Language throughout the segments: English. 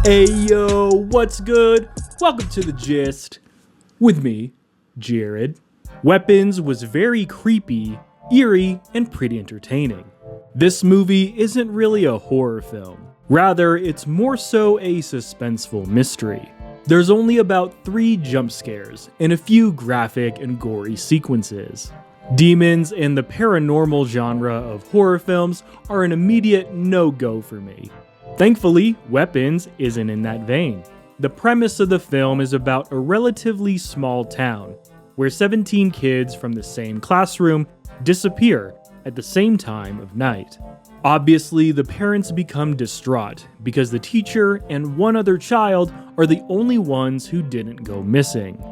Hey yo, what's good? Welcome to The Gist. With me, Jared. Weapons was very creepy, eerie, and pretty entertaining. This movie isn't really a horror film. Rather, it's more so a suspenseful mystery. There's only about 3 jump scares and a few graphic and gory sequences. Demons and the paranormal genre of horror films are an immediate no-go for me. Thankfully, Weapons isn't in that vein. The premise of the film is about a relatively small town, where 17 kids from the same classroom disappear at the same time of night. Obviously, the parents become distraught because the teacher and one other child are the only ones who didn't go missing.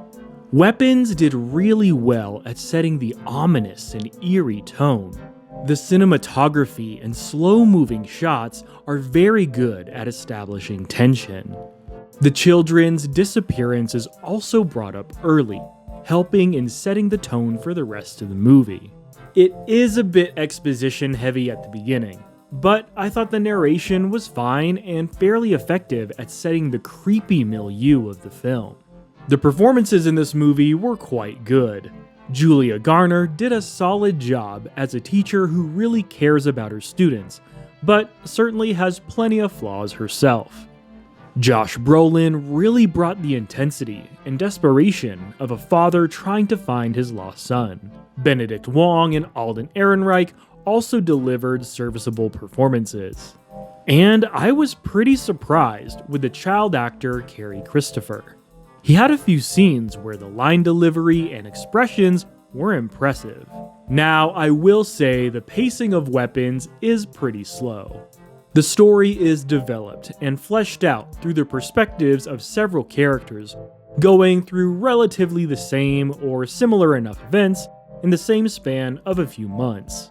Weapons did really well at setting the ominous and eerie tone. The cinematography and slow-moving shots are very good at establishing tension. The children's disappearance is also brought up early, helping in setting the tone for the rest of the movie. It is a bit exposition heavy at the beginning, but I thought the narration was fine and fairly effective at setting the creepy milieu of the film. The performances in this movie were quite good. Julia Garner did a solid job as a teacher who really cares about her students, but certainly has plenty of flaws herself. Josh Brolin really brought the intensity and desperation of a father trying to find his lost son. Benedict Wong and Alden Ehrenreich also delivered serviceable performances. And I was pretty surprised with the child actor Carrie Christopher. He had a few scenes where the line delivery and expressions were impressive. Now, I will say the pacing of Weapons is pretty slow. The story is developed and fleshed out through the perspectives of several characters, going through relatively the same or similar enough events in the same span of a few months.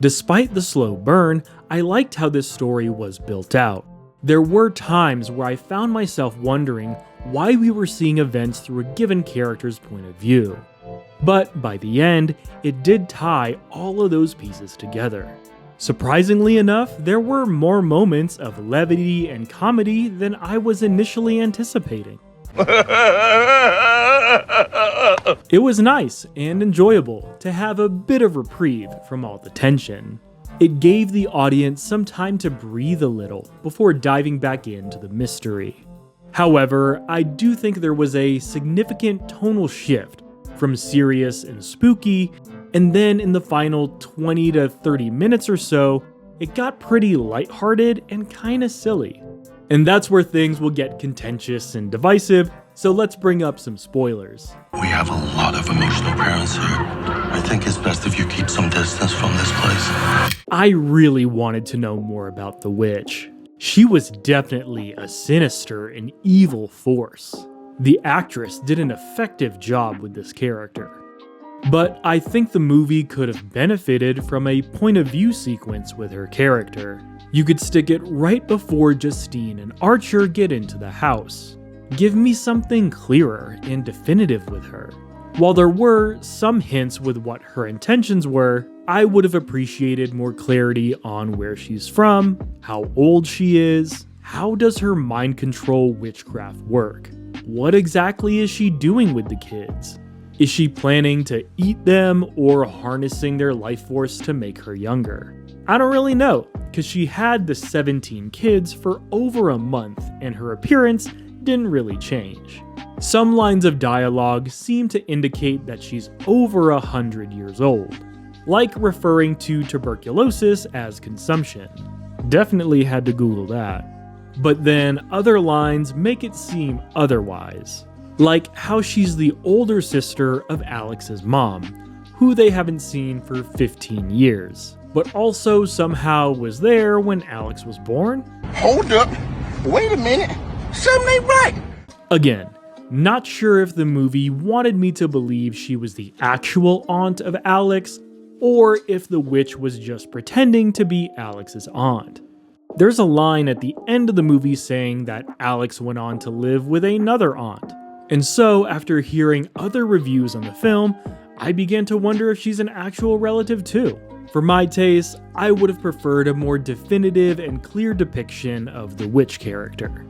Despite the slow burn, I liked how this story was built out. There were times where I found myself wondering why we were seeing events through a given character's point of view. But by the end, it did tie all of those pieces together. Surprisingly enough, there were more moments of levity and comedy than I was initially anticipating. It was nice and enjoyable to have a bit of reprieve from all the tension. It gave the audience some time to breathe a little before diving back into the mystery. However, I do think there was a significant tonal shift from serious and spooky, and then in the final 20 to 30 minutes or so, it got pretty lighthearted and kinda silly. And that's where things will get contentious and divisive, so let's bring up some spoilers. We have a lot of emotional parents here. I think it's best if you keep some distance from this place. I really wanted to know more about the witch. She was definitely a sinister and evil force. The actress did an effective job with this character. But I think the movie could have benefited from a point of view sequence with her character. You could stick it right before Justine and Archer get into the house. Give me something clearer and definitive with her. While there were some hints with what her intentions were, I would have appreciated more clarity on where she's from, how old she is, how does her mind control witchcraft work, what exactly is she doing with the kids? Is she planning to eat them or harnessing their life force to make her younger? I don't really know, because she had the 17 kids for over a month and her appearance didn't really change. Some lines of dialogue seem to indicate that she's over 100 years old, like referring to tuberculosis as consumption. Definitely had to Google that. But then other lines make it seem otherwise, like how she's the older sister of Alex's mom, who they haven't seen for 15 years, but also somehow was there when Alex was born? Hold up, wait a minute, something ain't right. Again, not sure if the movie wanted me to believe she was the actual aunt of Alex, or if the witch was just pretending to be Alex's aunt. There's a line at the end of the movie saying that Alex went on to live with another aunt. And so, after hearing other reviews on the film, I began to wonder if she's an actual relative too. For my taste, I would have preferred a more definitive and clear depiction of the witch character.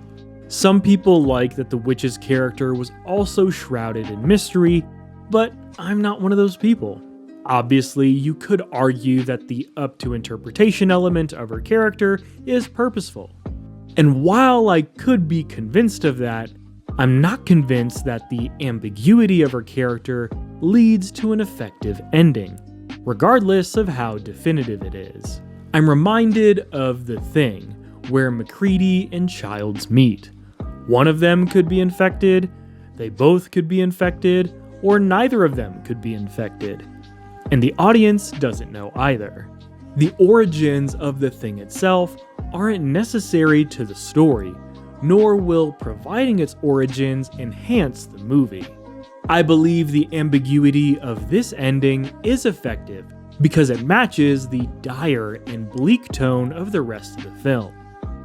Some people like that the witch's character was also shrouded in mystery, but I'm not one of those people. Obviously, you could argue that the up to interpretation element of her character is purposeful. And while I could be convinced of that, I'm not convinced that the ambiguity of her character leads to an effective ending, regardless of how definitive it is. I'm reminded of The Thing, where MacReady and Childs meet. One of them could be infected, they both could be infected, or neither of them could be infected. And the audience doesn't know either. The origins of the thing itself aren't necessary to the story, nor will providing its origins enhance the movie. I believe the ambiguity of this ending is effective because it matches the dire and bleak tone of the rest of the film.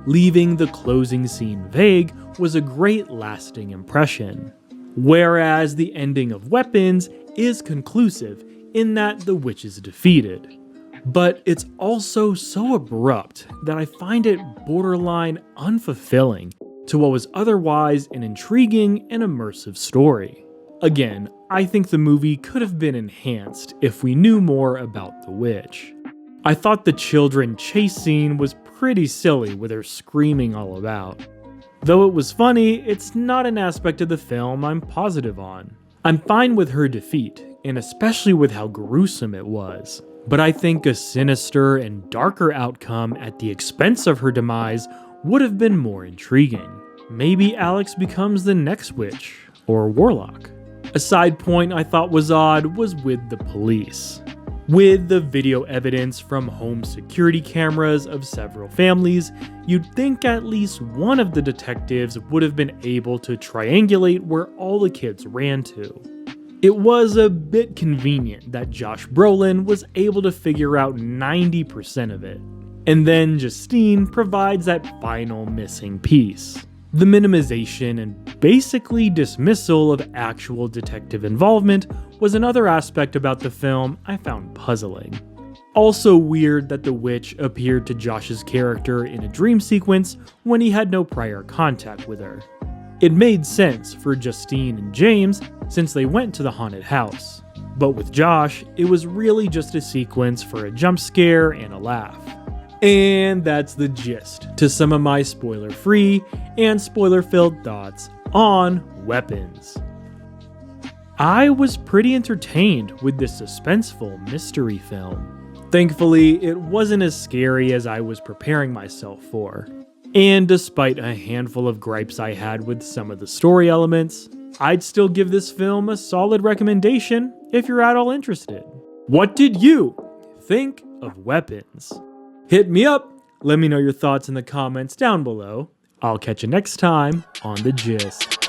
Leaving the closing scene vague was a great lasting impression. Whereas the ending of Weapons is conclusive in that the witch is defeated. But it's also so abrupt that I find it borderline unfulfilling to what was otherwise an intriguing and immersive story. Again, I think the movie could have been enhanced if we knew more about the witch. I thought the children chase scene was pretty silly with her screaming all about. Though it was funny, it's not an aspect of the film I'm positive on. I'm fine with her defeat, and especially with how gruesome it was. But I think a sinister and darker outcome at the expense of her demise would have been more intriguing. Maybe Alex becomes the next witch, or warlock. A side point I thought was odd was with the police. With the video evidence from home security cameras of several families, you'd think at least one of the detectives would have been able to triangulate where all the kids ran to. It was a bit convenient that Josh Brolin was able to figure out 90% of it, and then Justine provides that final missing piece. The minimization and basically dismissal of actual detective involvement was another aspect about the film I found puzzling. Also weird that the witch appeared to Josh's character in a dream sequence when he had no prior contact with her. It made sense for Justine and James since they went to the haunted house, but with Josh, it was really just a sequence for a jump scare and a laugh. And that's the gist to some of my spoiler-free and spoiler-filled thoughts on Weapons. I was pretty entertained with this suspenseful mystery film. Thankfully, it wasn't as scary as I was preparing myself for. And despite a handful of gripes I had with some of the story elements, I'd still give this film a solid recommendation if you're at all interested. What did you think of Weapons? Hit me up, let me know your thoughts in the comments down below. I'll catch you next time on The Gist.